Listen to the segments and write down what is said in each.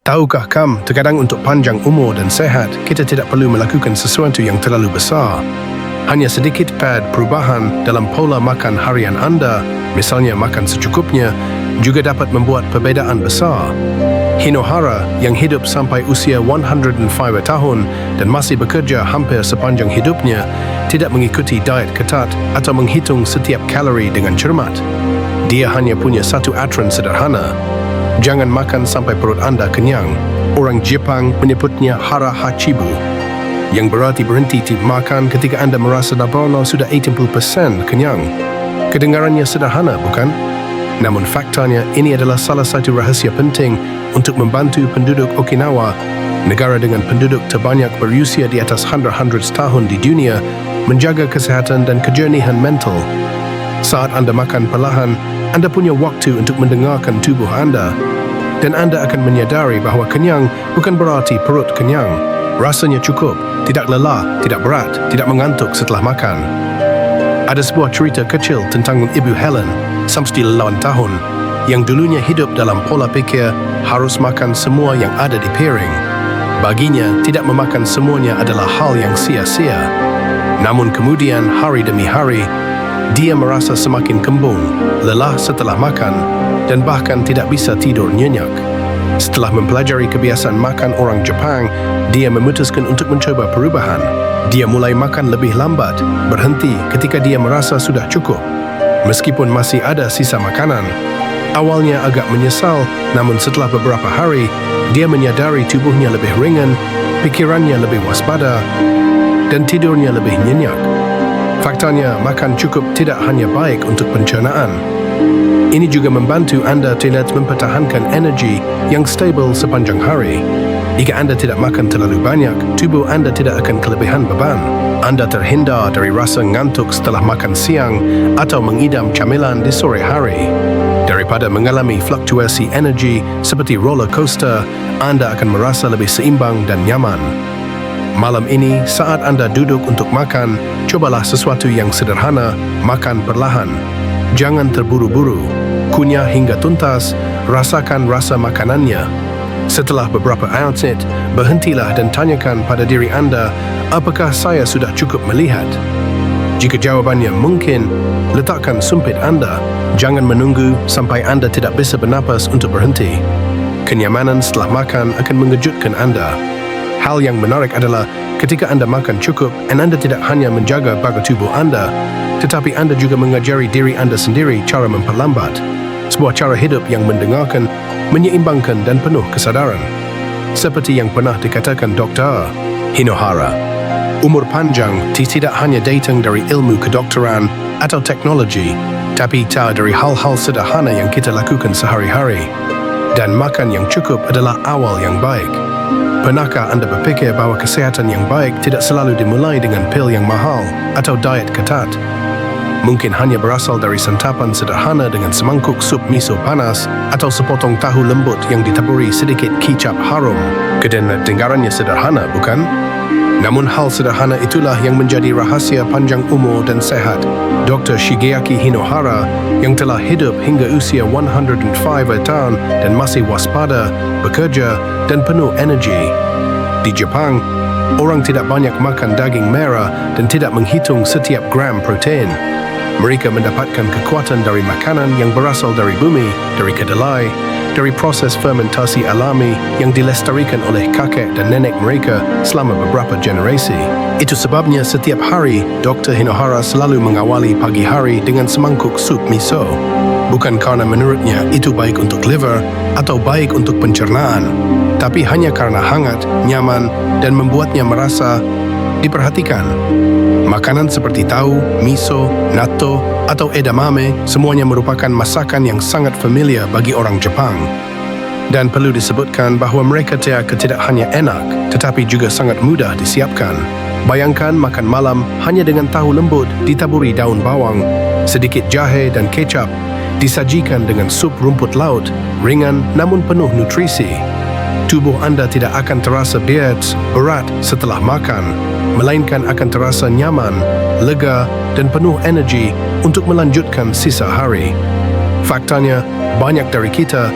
Tahukah kamu, terkadang untuk panjang umur dan sehat, kita tidak perlu melakukan sesuatu yang terlalu besar. Hanya sedikit pad perubahan dalam pola makan harian anda, misalnya makan secukupnya, juga dapat membuat perbezaan besar. Hinohara yang hidup sampai usia 105 tahun dan masih bekerja hampir sepanjang hidupnya, tidak mengikuti diet ketat atau menghitung setiap kalori dengan cermat. Dia hanya punya satu aturan sederhana. Jangan makan sampai perut anda kenyang. Orang Jepang menyebutnya hara hachibu, yang berarti berhenti makan ketika anda merasa nabana sudah 80% kenyang. Kedengarannya sederhana, bukan? Namun faktanya ini adalah salah satu rahasia penting untuk membantu penduduk Okinawa, negara dengan penduduk terbanyak berusia di atas 100 tahun di dunia, menjaga kesehatan dan kejernihan mental. Saat anda makan perlahan, anda punya waktu untuk mendengarkan tubuh anda, dan anda akan menyadari bahawa kenyang bukan berarti perut kenyang. Rasanya cukup, tidak lelah, tidak berat, tidak mengantuk setelah makan. Ada sebuah cerita kecil tentang Ibu Helen, 98 tahun, yang dulunya hidup dalam pola pikir harus makan semua yang ada di piring. Baginya, tidak memakan semuanya adalah hal yang sia-sia. Namun kemudian, hari demi hari, dia merasa semakin kembung, lelah setelah makan, dan bahkan tidak bisa tidur nyenyak. Setelah mempelajari kebiasaan makan orang Jepang, dia memutuskan untuk mencoba perubahan. Dia mulai makan lebih lambat, berhenti ketika dia merasa sudah cukup, meskipun masih ada sisa makanan. Awalnya agak menyesal, namun setelah beberapa hari, dia menyadari tubuhnya lebih ringan, pikirannya lebih waspada, dan tidurnya lebih nyenyak. Faktanya, makan cukup tidak hanya baik untuk pencernaan. Ini juga membantu anda tidak mempertahankan energi yang stabil sepanjang hari. Jika anda tidak makan terlalu banyak, tubuh anda tidak akan kelebihan beban. Anda terhindar dari rasa ngantuk setelah makan siang atau mengidam camilan di sore hari. Daripada mengalami fluktuasi energi seperti roller coaster, anda akan merasa lebih seimbang dan nyaman. Malam ini, saat anda duduk untuk makan, cobalah sesuatu yang sederhana, makan perlahan. Jangan terburu-buru, kunyah hingga tuntas, rasakan rasa makanannya. Setelah beberapa outset, berhentilah dan tanyakan pada diri anda, apakah saya sudah cukup melihat? Jika jawabannya mungkin, letakkan sumpit anda. Jangan menunggu sampai anda tidak bisa bernapas untuk berhenti. Kenyamanan setelah makan akan mengejutkan anda. Hal yang menarik adalah ketika anda makan cukup dan anda tidak hanya menjaga bagai tubuh anda, tetapi anda juga mengajari diri anda sendiri cara memperlambat. Sebuah cara hidup yang mendengarkan, menyeimbangkan dan penuh kesadaran. Seperti yang pernah dikatakan Dr. Hinohara, umur panjang tidak hanya datang dari ilmu kedokteran atau teknologi, tapi dari hal-hal sederhana yang kita lakukan sehari-hari. Dan makan yang cukup adalah awal yang baik. Pernahkah anda berfikir bahawa kesehatan yang baik tidak selalu dimulai dengan pil yang mahal atau diet ketat? Mungkin hanya berasal dari santapan sederhana dengan semangkuk sup miso panas atau sepotong tahu lembut yang ditaburi sedikit kicap harum. Kedengarannya sederhana, bukan? Namun hal sederhana itulah yang menjadi rahasia panjang umur dan sehat Dr. Shigeaki Hinohara yang telah hidup hingga usia 105 tahun dan masih waspada, bekerja, dan penuh energi. Di Jepang, orang tidak banyak makan daging merah dan tidak menghitung setiap gram protein. Mereka mendapatkan kekuatan dari makanan yang berasal dari bumi, dari kedelai, dari proses fermentasi alami yang dilestarikan oleh kakek dan nenek mereka selama beberapa generasi. Itu sebabnya setiap hari, Dr. Hinohara selalu mengawali pagi hari dengan semangkuk sup miso. Bukan karena menurutnya itu baik untuk liver atau baik untuk pencernaan, tapi hanya karena hangat, nyaman, dan membuatnya merasa diperhatikan. Makanan seperti tahu, miso, natto, atau edamame semuanya merupakan masakan yang sangat familiar bagi orang Jepang. Dan perlu disebutkan bahawa mereka tidak hanya enak, tetapi juga sangat mudah disiapkan. Bayangkan makan malam hanya dengan tahu lembut ditaburi daun bawang, sedikit jahe dan kecap, disajikan dengan sup rumput laut, ringan namun penuh nutrisi. Tubuh anda tidak akan terasa berat setelah makan, melainkan akan terasa nyaman, lega, dan penuh energi untuk melanjutkan sisa hari. Faktanya, banyak dari kita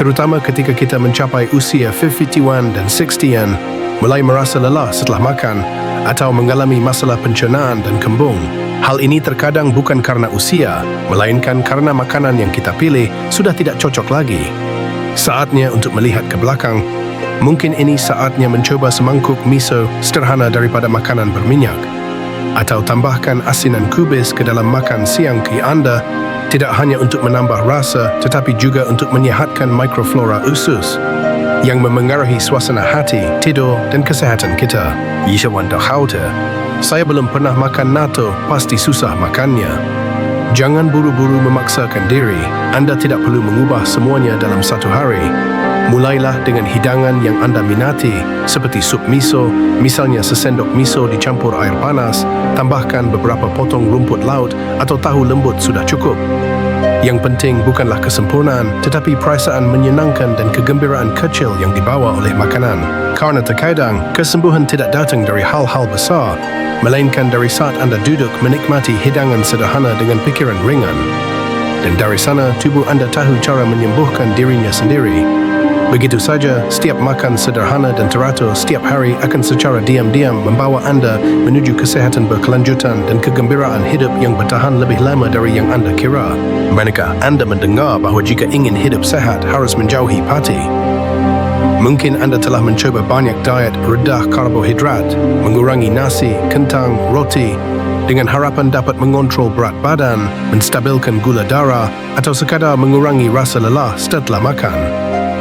terutama ketika kita mencapai usia 51 dan 60-an, mulai merasa lelah setelah makan atau mengalami masalah pencernaan dan kembung. Hal ini terkadang bukan karena usia, melainkan karena makanan yang kita pilih sudah tidak cocok lagi. Saatnya untuk melihat ke belakang. Mungkin ini saatnya mencoba semangkuk miso sederhana daripada makanan berminyak. Atau tambahkan asinan kubis ke dalam makan siang Anda, tidak hanya untuk menambah rasa tetapi juga untuk menyehatkan mikroflora usus yang memengaruhi suasana hati, tidur dan kesehatan kita. Saya belum pernah makan natto, pasti susah makannya. Jangan buru-buru memaksakan diri. Anda tidak perlu mengubah semuanya dalam satu hari. Mulailah dengan hidangan yang Anda minati, seperti sup miso, misalnya sesendok miso dicampur air panas, tambahkan beberapa potong rumput laut atau tahu lembut sudah cukup. Yang penting bukanlah kesempurnaan, tetapi perasaan menyenangkan dan kegembiraan kecil yang dibawa oleh makanan. Karena terkadang, kesembuhan tidak datang dari hal-hal besar, melainkan dari saat Anda duduk menikmati hidangan sederhana dengan pikiran ringan. Dan dari sana, tubuh Anda tahu cara menyembuhkan dirinya sendiri. Begitu saja, setiap makan sederhana dan teratur setiap hari akan secara diam-diam membawa Anda menuju kesehatan berkelanjutan dan kegembiraan hidup yang bertahan lebih lama dari yang Anda kira. Manakah Anda mendengar bahawa jika ingin hidup sehat harus menjauhi parti? Mungkin Anda telah mencoba banyak diet rendah karbohidrat, mengurangi nasi, kentang, roti, dengan harapan dapat mengontrol berat badan, menstabilkan gula darah, atau sekadar mengurangi rasa lelah setelah makan.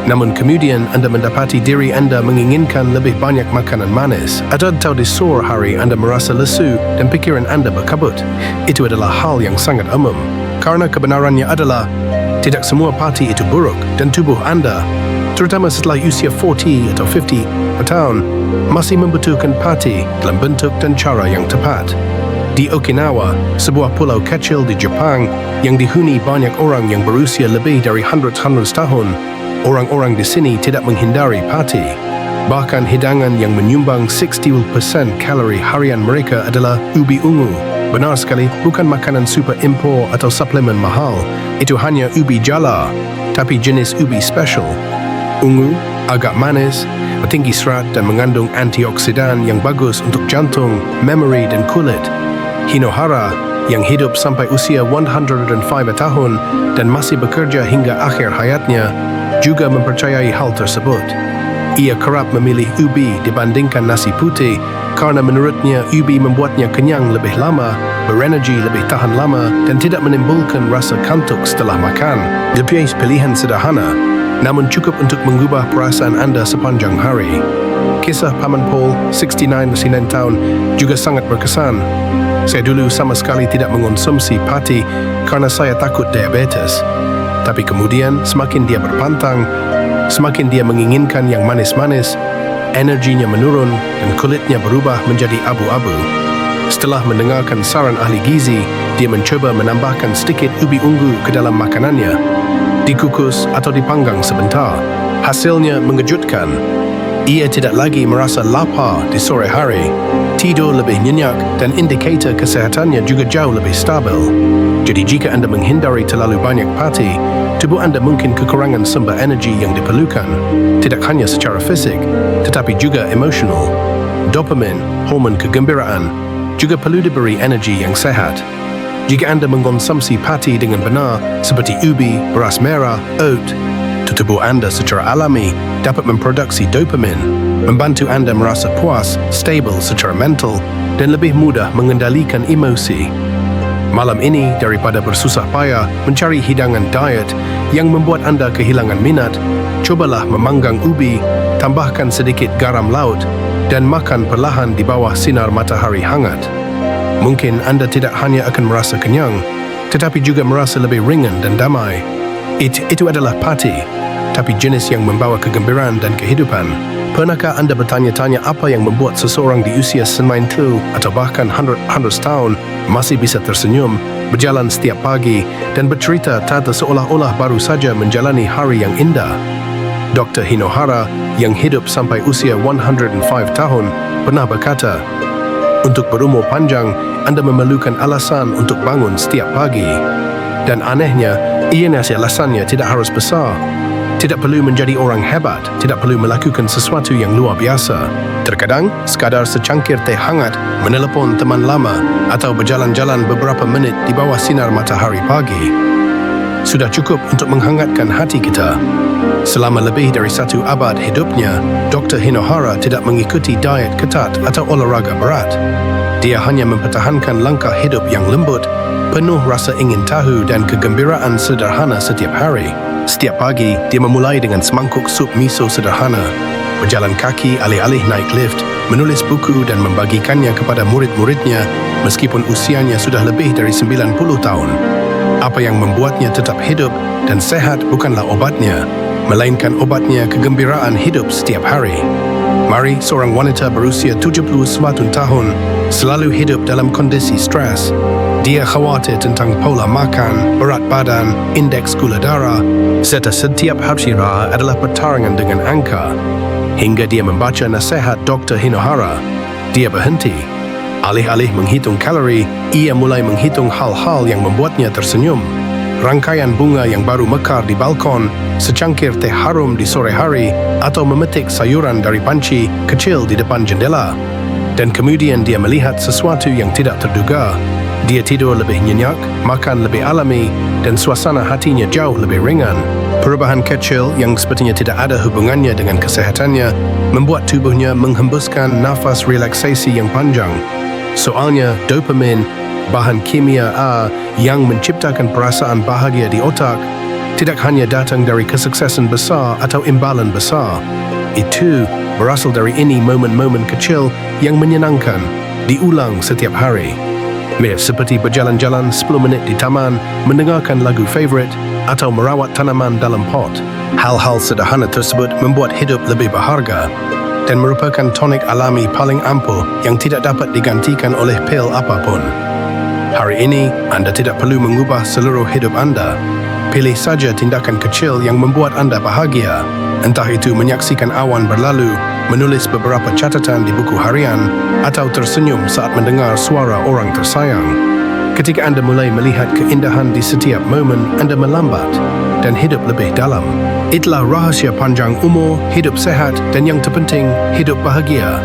Namun kemudian Anda mendapati diri Anda menginginkan lebih banyak makanan manis, atau di sore hari Anda merasa lesu dan pikiran Anda berkabut. Itu adalah hal yang sangat umum. Karena kebenarannya adalah, tidak semua parti itu buruk dan tubuh Anda, terutama setelah usia 40 atau 50 tahun, masih membutuhkan parti dalam bentuk dan cara yang tepat. Di Okinawa, sebuah pulau kecil di Jepang yang dihuni banyak orang yang berusia lebih dari hundreds tahun, orang-orang di sini tidak menghindari parti. Bahkan hidangan yang menyumbang 60% kalori harian mereka adalah ubi ungu. Benar sekali, bukan makanan super impor atau suplemen mahal. Itu hanya ubi jala, tapi jenis ubi special. Ungu, agak manis, tinggi serat dan mengandung antioksidan yang bagus untuk jantung, memori dan kulit. Hinohara, yang hidup sampai usia 105 tahun dan masih bekerja hingga akhir hayatnya, juga mempercayai hal tersebut. Ia kerap memilih ubi dibandingkan nasi putih karena menurutnya ubi membuatnya kenyang lebih lama, berenergi lebih tahan lama, dan tidak menimbulkan rasa kantuk setelah makan. Lebih pilihan sederhana, namun cukup untuk mengubah perasaan Anda sepanjang hari. Kisah Paman Paul, 69 tahun, juga sangat berkesan. Saya dulu sama sekali tidak mengonsumsi pati karena saya takut diabetes. Tapi kemudian semakin dia berpantang, semakin dia menginginkan yang manis-manis, energinya menurun dan kulitnya berubah menjadi abu-abu. Setelah mendengarkan saran ahli gizi, dia mencoba menambahkan sedikit ubi ungu ke dalam makanannya, dikukus atau dipanggang sebentar. Hasilnya mengejutkan. Ia tidak lagi merasa lapar di sore hari, tidur lebih nyenyak, dan indikator kesehatannya juga jauh lebih stabil. Jadi jika Anda menghindari terlalu banyak parti, tubuh Anda mungkin kekurangan sumber energi yang diperlukan, tidak hanya secara fisik, tetapi juga emosional. Dopamin, hormon kegembiraan, juga perlu diberi energi yang sehat. Jika Anda mengkonsumsi parti dengan benar, seperti ubi, beras merah, oat, tubuh Anda secara alami dapat memproduksi dopamin, membantu Anda merasa puas, stabil secara mental, dan lebih mudah mengendalikan emosi. Malam ini, daripada bersusah payah mencari hidangan diet yang membuat Anda kehilangan minat, cobalah memanggang ubi, tambahkan sedikit garam laut, dan makan perlahan di bawah sinar matahari hangat. Mungkin Anda tidak hanya akan merasa kenyang, tetapi juga merasa lebih ringan dan damai. Itu adalah pati, tapi jenis yang membawa kegembiraan dan kehidupan. Pernahkah Anda bertanya-tanya apa yang membuat seseorang di usia 90 atau bahkan 100 tahun masih bisa tersenyum, berjalan setiap pagi, dan bercerita tata seolah-olah baru saja menjalani hari yang indah? Dr. Hinohara, yang hidup sampai usia 105 tahun, pernah berkata, untuk berumur panjang, Anda memerlukan alasan untuk bangun setiap pagi. Dan anehnya, alasannya tidak harus besar. Tidak perlu menjadi orang hebat, tidak perlu melakukan sesuatu yang luar biasa. Terkadang, sekadar secangkir teh hangat, menelepon teman lama atau berjalan-jalan beberapa minit di bawah sinar matahari pagi sudah cukup untuk menghangatkan hati kita. Selama lebih dari 1 abad hidupnya, Dr. Hinohara tidak mengikuti diet ketat atau olahraga berat. Dia hanya mempertahankan langkah hidup yang lembut, penuh rasa ingin tahu dan kegembiraan sederhana setiap hari. Setiap pagi, dia memulai dengan semangkuk sup miso sederhana, berjalan kaki alih-alih naik lift, menulis buku dan membagikannya kepada murid-muridnya meskipun usianya sudah lebih dari 90 tahun. Apa yang membuatnya tetap hidup dan sehat bukanlah obatnya, melainkan obatnya kegembiraan hidup setiap hari. Mari seorang wanita berusia 79 tahun selalu hidup dalam kondisi stres. Dia khawatir tentang pola makan, berat badan, indeks gula darah, serta setiap hari raya adalah pertarangan dengan angka. Hingga dia membaca nasihat Dr. Hinohara, dia berhenti. Alih-alih menghitung kalori, ia mulai menghitung hal-hal yang membuatnya tersenyum. Rangkaian bunga yang baru mekar di balkon, secangkir teh harum di sore hari, atau memetik sayuran dari panci kecil di depan jendela. Dan kemudian dia melihat sesuatu yang tidak terduga. Dia tidur lebih nyenyak, makan lebih alami, dan suasana hatinya jauh lebih ringan. Perubahan kecil yang sepertinya tidak ada hubungannya dengan kesehatannya membuat tubuhnya menghembuskan nafas relaksasi yang panjang. Soalnya dopamin, bahan kimia A yang menciptakan perasaan bahagia di otak, tidak hanya datang dari kesuksesan besar atau imbalan besar. Itu berasal dari ini momen-momen kecil yang menyenangkan, diulang setiap hari. Mirip seperti berjalan-jalan 10 menit di taman, mendengarkan lagu favorit, atau merawat tanaman dalam pot. Hal-hal sederhana tersebut membuat hidup lebih berharga dan merupakan tonik alami paling ampuh yang tidak dapat digantikan oleh pil apapun. Hari ini, anda tidak perlu mengubah seluruh hidup anda. Pilih saja tindakan kecil yang membuat anda bahagia. Entah itu menyaksikan awan berlalu, menulis beberapa catatan di buku harian, atau tersenyum saat mendengar suara orang tersayang. Ketika anda mulai melihat keindahan di setiap momen, anda melambat dan hidup lebih dalam. Itulah rahasia panjang umur, hidup sehat, dan yang terpenting, hidup bahagia.